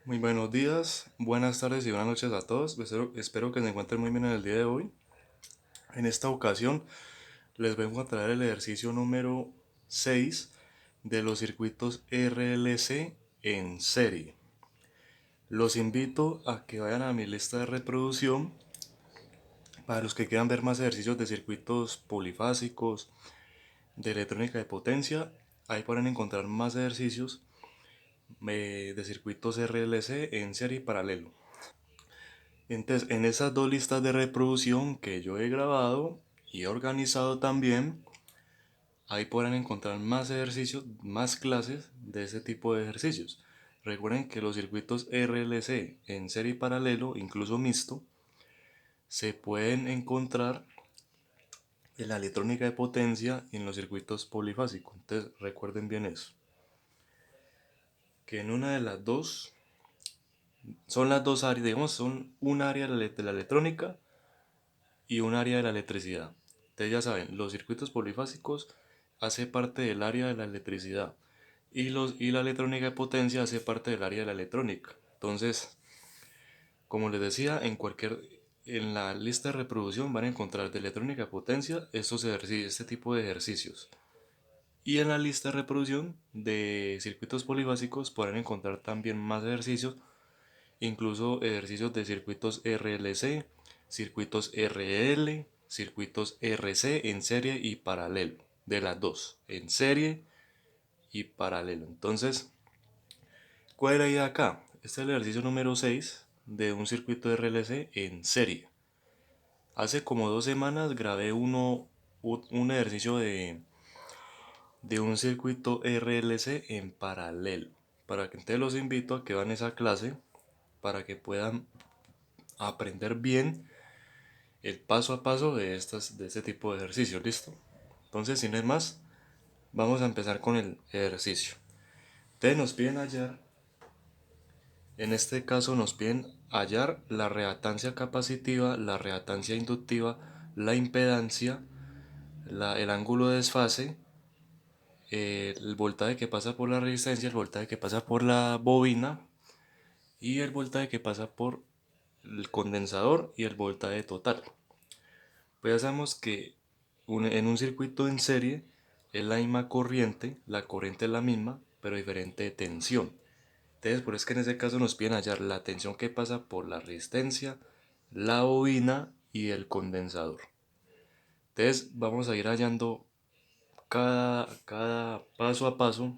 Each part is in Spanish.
Muy buenos días, buenas tardes y buenas noches a todos. Espero que se encuentren muy bien en el día de hoy. En esta ocasión les vengo a traer el ejercicio número 6 de los circuitos RLC en serie. Los invito a que vayan a mi lista de reproducción para los que quieran ver más ejercicios de circuitos polifásicos, de electrónica de potencia. Ahí pueden encontrar más ejercicios de circuitos RLC en serie y paralelo. Entonces, en esas dos listas de reproducción que yo he grabado y he organizado también, ahí podrán encontrar más ejercicios, más clases de ese tipo de ejercicios. Recuerden que los circuitos RLC en serie y paralelo, incluso mixto, se pueden encontrar en la electrónica de potencia y en los circuitos polifásicos. Entonces, recuerden bien eso. Que en una de las dos, son las dos áreas, digamos, son un área de la electrónica y un área de la electricidad. Ustedes ya saben, los circuitos polifásicos hace parte del área de la electricidad y la electrónica de potencia hace parte del área de la electrónica. Entonces, como les decía, en la lista de reproducción van a encontrar de electrónica de potencia este tipo de ejercicios. Y en la lista de reproducción de circuitos polifásicos podrán encontrar también más ejercicios, incluso ejercicios de circuitos RLC, circuitos RL, circuitos RC en serie y paralelo, de las dos, en serie y paralelo. Entonces, ¿cuál es la idea acá? Este es el ejercicio número 6 de un circuito RLC en serie. Hace como 2 semanas grabé un ejercicio de un circuito RLC en paralelo. Para que entonces los invito a que van a esa clase para que puedan aprender bien el paso a paso de este tipo de ejercicios, ¿listo? Entonces, sin más, vamos a empezar con el ejercicio. Ustedes nos piden hallar, en este caso nos piden hallar la reactancia capacitiva, la reactancia inductiva, la impedancia, el ángulo de desfase, el voltaje que pasa por la resistencia, el voltaje que pasa por la bobina y el voltaje que pasa por el condensador y el voltaje total. Pues ya sabemos que en un circuito en serie es la misma corriente, la corriente es la misma, pero diferente tensión. Entonces, por eso es que en ese caso nos piden hallar la tensión que pasa por la resistencia, la bobina y el condensador. Entonces, vamos a ir hallando cada paso a paso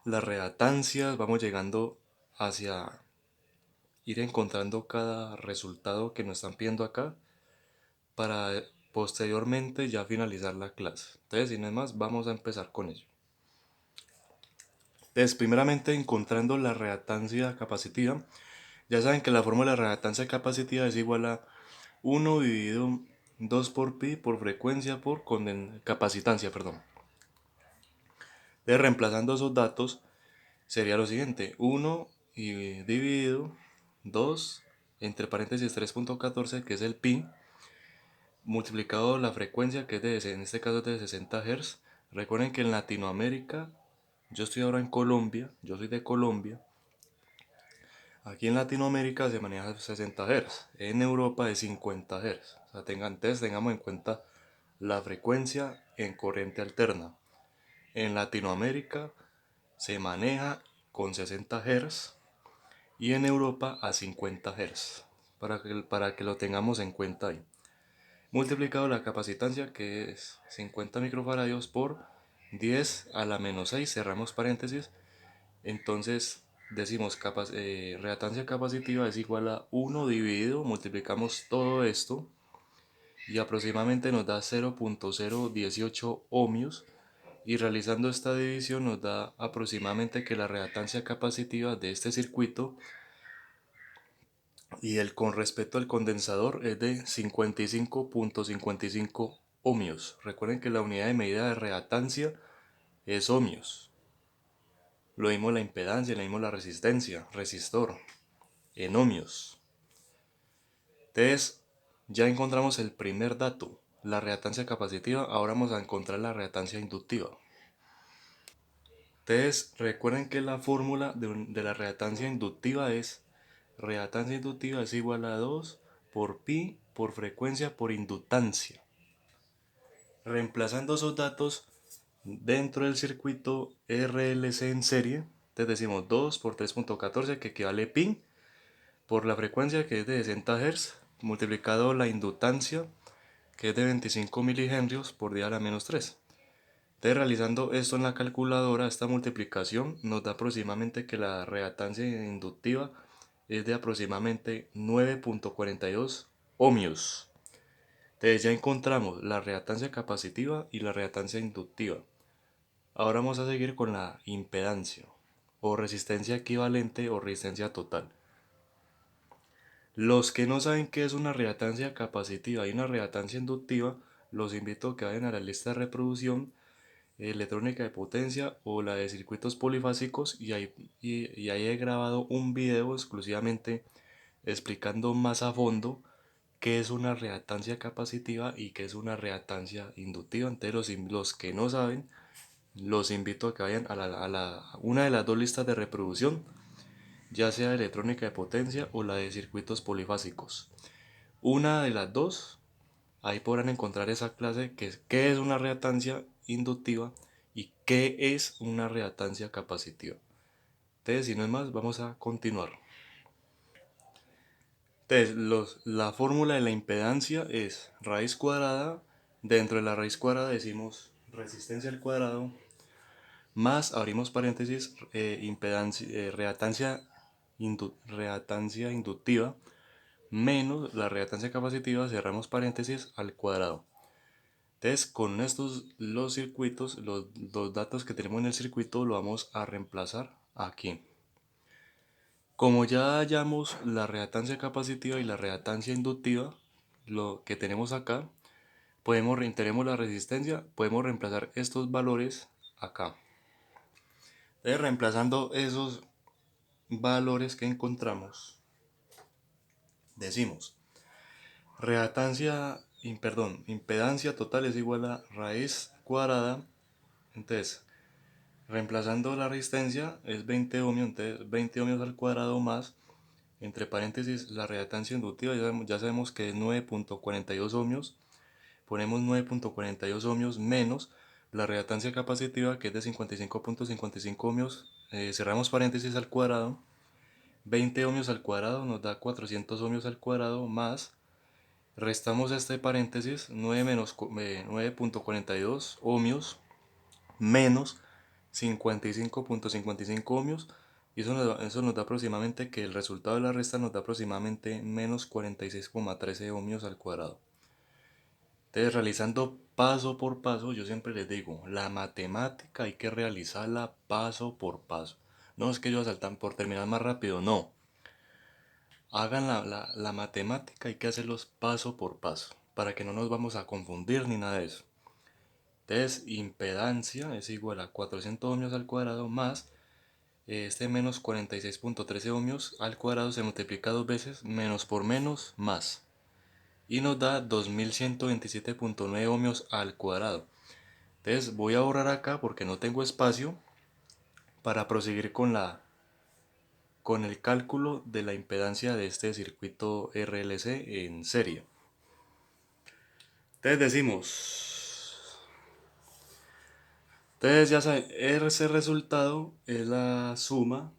las reactancias, vamos llegando hacia ir encontrando cada resultado que nos están pidiendo acá para posteriormente ya finalizar la clase. Entonces, sin más, vamos a empezar con ello. Entonces, primeramente encontrando la reactancia capacitiva. Ya saben que la fórmula de reactancia capacitiva es igual a 1 dividido 2 por pi por frecuencia por capacitancia, perdón. Entonces, reemplazando esos datos, sería lo siguiente: 1 y dividido 2 entre paréntesis 3.14, que es el pi, multiplicado la frecuencia, que es en este caso es de 60 Hz. Recuerden que en Latinoamérica, yo estoy ahora en Colombia, yo soy de Colombia. Aquí en Latinoamérica se maneja 60 Hz, en Europa es 50 Hz. O sea, tengamos en cuenta la frecuencia en corriente alterna. En Latinoamérica se maneja con 60 Hz y en Europa a 50 Hz, para que lo tengamos en cuenta ahí. Multiplicado la capacitancia, que es 50 microfaradios por 10 a la menos 6, cerramos paréntesis. Entonces decimos reactancia capacitiva es igual a 1 dividido, multiplicamos todo esto y aproximadamente nos da 0.018 ohmios, y realizando esta división nos da aproximadamente que la reactancia capacitiva de este circuito y el con respecto al condensador es de 55.55 ohmios. Recuerden que la unidad de medida de reactancia es ohmios. Lo mismo la impedancia, lo mismo la resistencia, resistor, en ohmios. Entonces, ya encontramos el primer dato, la reactancia capacitiva. Ahora vamos a encontrar la reactancia inductiva. Entonces, recuerden que la fórmula de la reactancia inductiva es reactancia inductiva es igual a 2 por pi por frecuencia por inductancia. Reemplazando esos datos dentro del circuito RLC en serie, entonces decimos 2 por 3.14 que equivale pi por la frecuencia que es de 60 Hz multiplicado la inductancia que es de 25 milihenrios por 10 a la menos 3. Entonces, realizando esto en la calculadora, esta multiplicación nos da aproximadamente que la reactancia inductiva es de aproximadamente 9.42 ohmios. Entonces ya encontramos la reactancia capacitiva y la reactancia inductiva. Ahora vamos a seguir con la impedancia o resistencia equivalente o resistencia total. Los que no saben qué es una reactancia capacitiva y una reactancia inductiva, los invito a que vayan a la lista de reproducción electrónica de potencia o la de circuitos polifásicos y ahí he grabado un video exclusivamente explicando más a fondo qué es una reactancia capacitiva y qué es una reactancia inductiva. Entonces los que no saben, los invito a que vayan a una de las dos listas de reproducción, ya sea de electrónica de potencia o la de circuitos polifásicos. Una de las dos, ahí podrán encontrar esa clase que es qué es una reactancia inductiva y qué es una reactancia capacitiva. Entonces, si no es más, vamos a continuar. Entonces, la fórmula de la impedancia es raíz cuadrada. Dentro de la raíz cuadrada decimos resistencia al cuadrado más, abrimos paréntesis, impedancia, reactancia inductiva menos la reactancia capacitiva, cerramos paréntesis al cuadrado. Entonces, con estos los circuitos, los datos que tenemos en el circuito, lo vamos a reemplazar aquí. Como ya hallamos la reactancia capacitiva y la reactancia inductiva, lo que tenemos acá, tenemos la resistencia, podemos reemplazar estos valores acá. Entonces, reemplazando esos valores que encontramos, decimos impedancia total es igual a raíz cuadrada. Entonces, reemplazando la resistencia es 20 ohmios, entonces 20 ohmios al cuadrado más, entre paréntesis, la reactancia inductiva, ya sabemos que es 9.42 ohmios, ponemos 9.42 ohmios menos la reactancia capacitiva que es de 55.55 ohmios, cerramos paréntesis al cuadrado, 20 ohmios al cuadrado nos da 400 ohmios al cuadrado más, restamos este paréntesis, 9.42 ohmios menos 55.55 ohmios, y eso nos da aproximadamente que el resultado de la resta nos da aproximadamente menos 46,13 ohmios al cuadrado. Entonces, realizando paso por paso, yo siempre les digo, la matemática hay que realizarla paso por paso. No es que yo saltan por terminar más rápido, no. Hagan la matemática, hay que hacerlos paso por paso, para que no nos vamos a confundir ni nada de eso. Entonces, impedancia es igual a 400 ohmios al cuadrado más este menos 46.13 ohmios al cuadrado se multiplica dos veces, menos por menos, más. Y nos da 2127.9 ohmios al cuadrado. Entonces voy a borrar acá porque no tengo espacio para proseguir con el cálculo de la impedancia de este circuito RLC en serie. Entonces decimos, entonces ya saben, ese resultado es la suma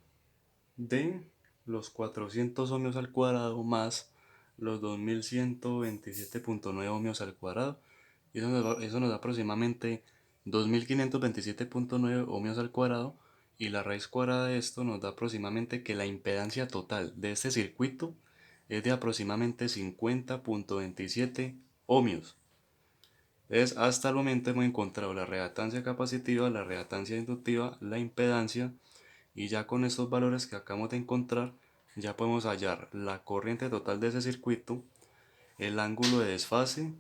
de los 400 ohmios al cuadrado más los 2127.9 ohmios al cuadrado. Y eso nos da aproximadamente 2527.9 ohmios al cuadrado. Y la raíz cuadrada de esto nos da aproximadamente que la impedancia total de este circuito es de aproximadamente 50.27 ohmios. Entonces, hasta el momento hemos encontrado la reactancia capacitiva, la reactancia inductiva, la impedancia, y ya con estos valores que acabamos de encontrar, ya podemos hallar la corriente total de ese circuito, el ángulo de desfase,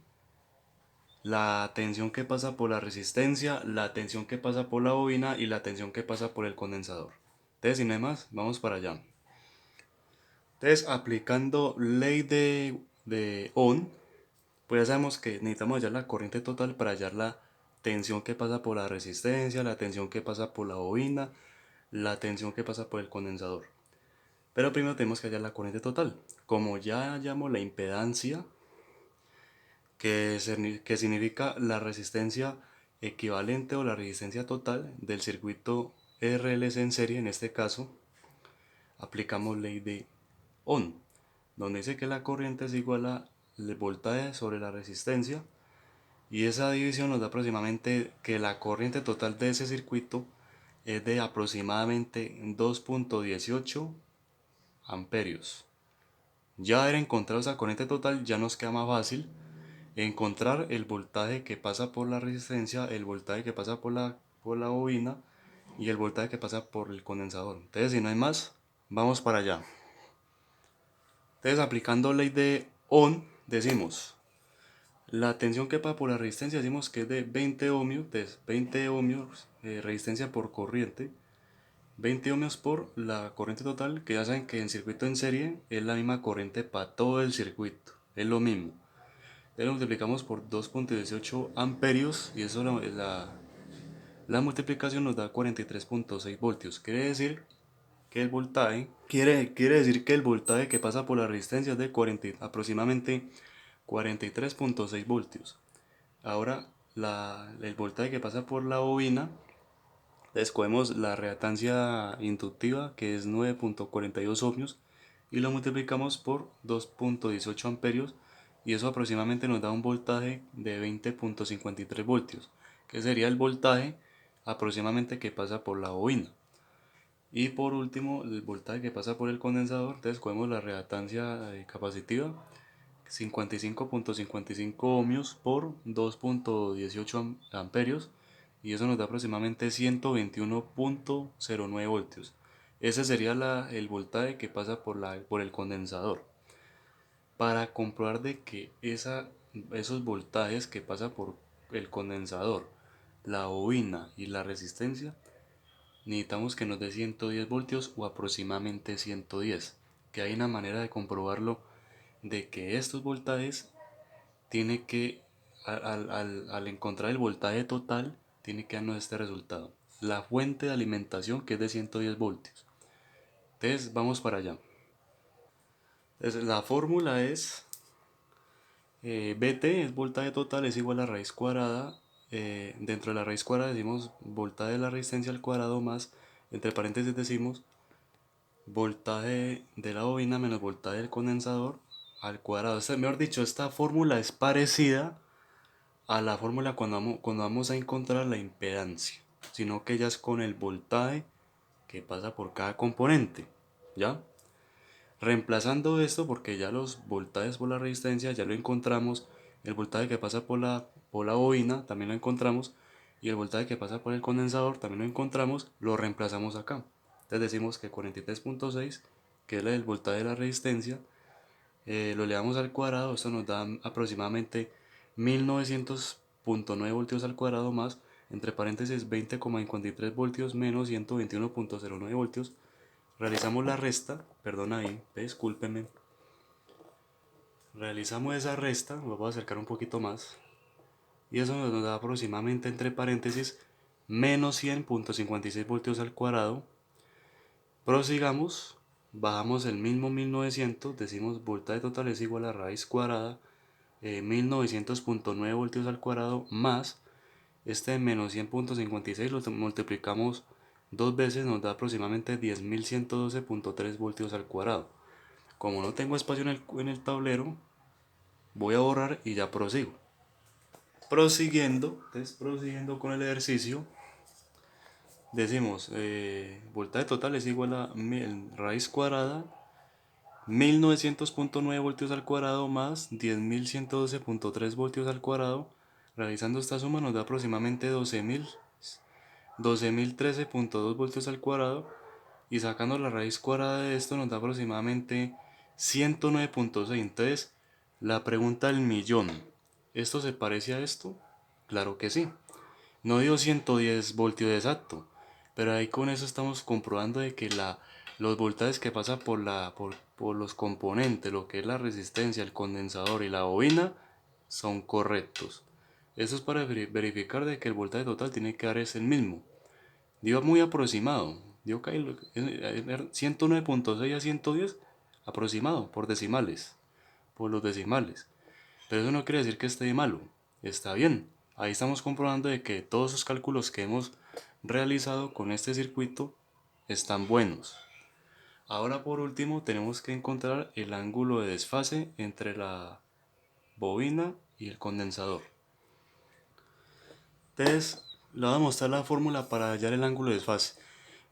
la tensión que pasa por la resistencia, la tensión que pasa por la bobina y la tensión que pasa por el condensador. Entonces, sin más, vamos para allá. Entonces, aplicando ley de Ohm, pues ya sabemos que necesitamos hallar la corriente total para hallar la tensión que pasa por la resistencia, la tensión que pasa por la bobina, la tensión que pasa por el condensador. Pero primero tenemos que hallar la corriente total. Como ya hallamos la impedancia, que significa la resistencia equivalente o la resistencia total del circuito RLC en serie, en este caso, aplicamos ley de Ohm, donde dice que la corriente es igual a el voltaje sobre la resistencia, y esa división nos da aproximadamente que la corriente total de ese circuito es de aproximadamente 2.18 amperios. Ya haber encontrado esa corriente total, ya nos queda más fácil encontrar el voltaje que pasa por la resistencia, el voltaje que pasa por la bobina y el voltaje que pasa por el condensador. Entonces, si no hay más, vamos para allá. Entonces, aplicando ley de Ohm, decimos la tensión que pasa por la resistencia, decimos que es de 20 ohmios, entonces 20 ohmios resistencia por corriente, 20 ohmios por la corriente total, que ya saben que en circuito en serie es la misma corriente para todo el circuito, es lo mismo. Entonces lo multiplicamos por 2.18 amperios y eso la multiplicación nos da 43.6 voltios. Quiere decir que el voltaje, quiere decir que el voltaje que pasa por la resistencia es de aproximadamente 43.6 voltios. Ahora el voltaje que pasa por la bobina, escogemos la reactancia inductiva, que es 9.42 ohmios, y lo multiplicamos por 2.18 amperios, y eso aproximadamente nos da un voltaje de 20.53 voltios, que sería el voltaje aproximadamente que pasa por la bobina. Y por último, el voltaje que pasa por el condensador, entonces escogemos la reactancia capacitiva, 55.55 ohmios por 2.18 amperios, y eso nos da aproximadamente 121.09 voltios. Ese sería el voltaje que pasa por el condensador. Para comprobar de que esos voltajes que pasa por el condensador, la bobina y la resistencia, necesitamos que nos dé 110 voltios o aproximadamente 110, que hay una manera de comprobarlo, de que estos voltajes tiene que, al encontrar el voltaje total, tiene que darnos este resultado. La fuente de alimentación, que es de 110 voltios. Entonces, vamos para allá. Entonces, la fórmula es VT, es voltaje total, es igual a raíz cuadrada. Dentro de la raíz cuadrada decimos voltaje de la resistencia al cuadrado más, entre paréntesis decimos voltaje de la bobina menos voltaje del condensador al cuadrado. Mejor dicho, esta fórmula es parecida a la fórmula cuando vamos a encontrar la impedancia, sino que ya es con el voltaje que pasa por cada componente, ¿ya? Reemplazando esto, porque ya los voltajes por la resistencia ya lo encontramos, el voltaje que pasa por la bobina también lo encontramos, y el voltaje que pasa por el condensador también lo encontramos, lo reemplazamos acá. Entonces decimos que 43.6, que es el voltaje de la resistencia, lo elevamos al cuadrado, esto nos da aproximadamente 1900.9 voltios al cuadrado más, entre paréntesis 20,53 voltios menos 121.09 voltios. Realizamos la resta, perdón ahí, discúlpenme. Realizamos esa resta, lo voy a acercar un poquito más, y eso nos da aproximadamente, entre paréntesis, menos 100.56 voltios al cuadrado. Prosigamos, bajamos el mismo 1900, decimos voltaje total es igual a raíz cuadrada 1900.9 voltios al cuadrado más este menos 100.56, lo multiplicamos dos veces, nos da aproximadamente 10.112.3 voltios al cuadrado. Como no tengo espacio en el tablero, voy a borrar y ya prosigo. Prosiguiendo con el ejercicio, decimos voltaje total es igual a raíz cuadrada 1900.9 voltios al cuadrado más 10.112.3 voltios al cuadrado. Realizando esta suma nos da aproximadamente 12.013.2 voltios al cuadrado, y sacando la raíz cuadrada de esto nos da aproximadamente 109.6. Entonces, la pregunta del millón, ¿esto se parece a esto? Claro que sí. No dio 110 voltios exacto, pero ahí con eso estamos comprobando de que los voltajes que pasa por los componentes, lo que es la resistencia, el condensador y la bobina, son correctos. Eso es para verificar de que el voltaje total tiene que dar es el mismo. Dio muy aproximado. Dio que 109.6 a 110 aproximado por decimales, por los decimales. Pero eso no quiere decir que esté malo. Está bien. Ahí estamos comprobando de que todos esos cálculos que hemos realizado con este circuito están buenos. Ahora por último tenemos que encontrar el ángulo de desfase entre la bobina y el condensador. Entonces, le voy a mostrar la fórmula para hallar el ángulo de desfase.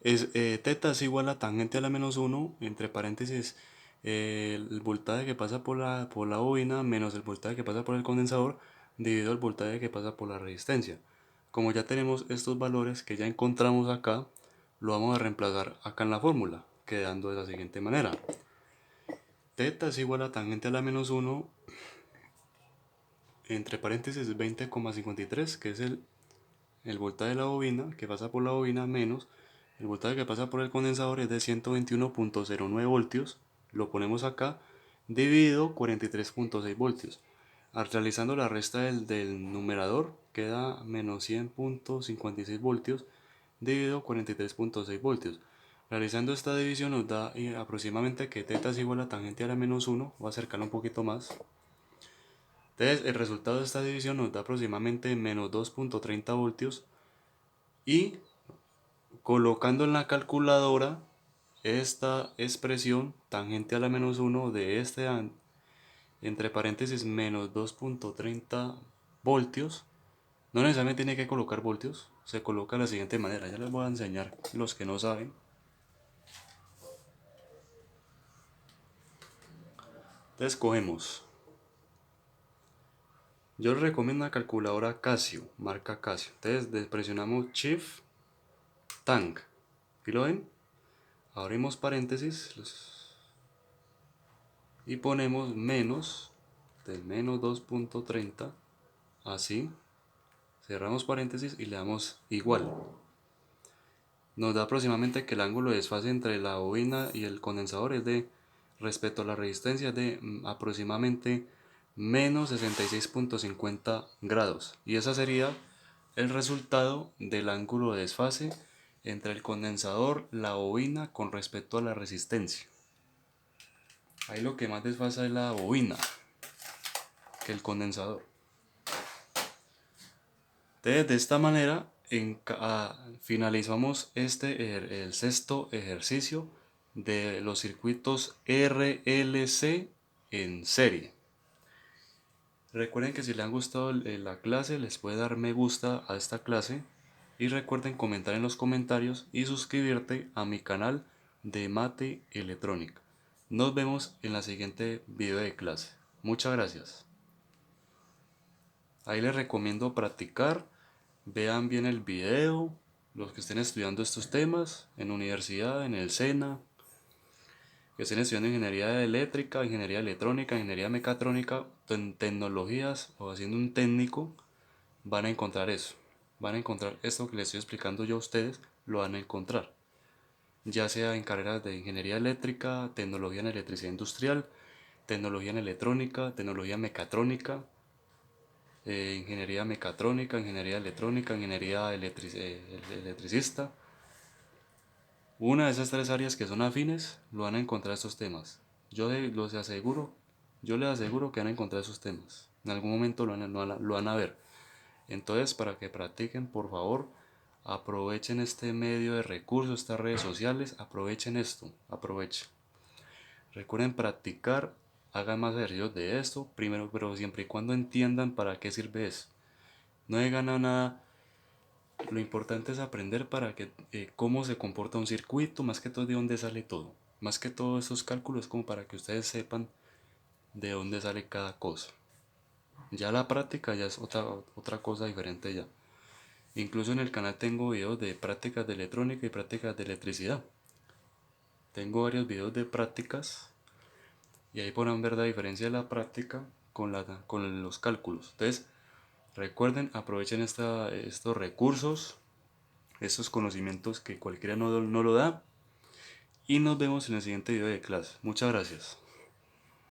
Teta es igual a tangente a la menos 1, entre paréntesis, el voltaje que pasa por la bobina menos el voltaje que pasa por el condensador dividido el voltaje que pasa por la resistencia. Como ya tenemos estos valores que ya encontramos acá, lo vamos a reemplazar acá en la fórmula, quedando de la siguiente manera. Teta es igual a tangente a la menos 1, entre paréntesis 20,53, que es el voltaje de la bobina que pasa por la bobina menos el voltaje que pasa por el condensador es de 121.09 voltios, lo ponemos acá, dividido 43.6 voltios. Realizando la resta del numerador queda menos 100.56 voltios dividido 43.6 voltios. Realizando esta división nos da aproximadamente que teta es igual a tangente a la menos 1, voy a acercarlo un poquito más. Entonces el resultado de esta división nos da aproximadamente menos 2.30 voltios y colocando en la calculadora esta expresión tangente a la menos 1 de entre paréntesis menos 2.30 voltios, no necesariamente tiene que colocar voltios, se coloca de la siguiente manera, ya les voy a enseñar los que no saben. Entonces cogemos, yo les recomiendo una calculadora Casio, marca Casio. Entonces presionamos Shift Tang, ¿y lo ven? Abrimos paréntesis y ponemos menos de menos 2.30, así, cerramos paréntesis y le damos igual. Nos da aproximadamente que el ángulo de desfase entre la bobina y el condensador es de, respecto a la resistencia, de aproximadamente menos 66.50 grados. Y ese sería el resultado del ángulo de desfase entre el condensador, la bobina con respecto a la resistencia. Ahí lo que más desfasa es la bobina que el condensador. Entonces, de esta manera finalizamos el sexto ejercicio de los circuitos RLC en serie. Recuerden que si les ha gustado la clase, les puede dar me gusta a esta clase y recuerden comentar en los comentarios y suscribirte a mi canal de Mate Electrónica. Nos vemos en la siguiente video de clase. Muchas gracias. Ahí les recomiendo practicar, vean bien el video, los que estén estudiando estos temas en universidad, en el SENA, que estén estudiando ingeniería eléctrica, ingeniería electrónica, ingeniería mecatrónica, tecnologías o haciendo un técnico, van a encontrar eso. Van a encontrar esto que les estoy explicando yo a ustedes, lo van a encontrar. Ya sea en carreras de ingeniería eléctrica, tecnología en electricidad industrial, tecnología en electrónica, tecnología mecatrónica, ingeniería mecatrónica, ingeniería electrónica, ingeniería electricista. Una de esas tres áreas que son afines, lo van a encontrar estos temas. Los aseguro, yo les aseguro que van a encontrar esos temas. En algún momento lo van a ver. Entonces, para que practiquen, por favor, aprovechen este medio de recursos, estas redes sociales, aprovechen esto, aprovechen. Recuerden practicar, hagan más ejercicios de esto, primero, pero siempre y cuando entiendan para qué sirve eso. No he ganado nada. Lo importante es aprender para que cómo se comporta un circuito, más que todo de dónde sale todo. Más que todo esos cálculos como para que ustedes sepan de dónde sale cada cosa. Ya la práctica ya es otra cosa diferente ya. Incluso en el canal tengo videos de prácticas de electrónica y prácticas de electricidad. Tengo varios videos de prácticas y ahí podrán ver la diferencia de la práctica con los cálculos. Entonces, recuerden, aprovechen estos recursos, estos conocimientos que cualquiera no lo da. Y nos vemos en el siguiente video de clase. Muchas gracias.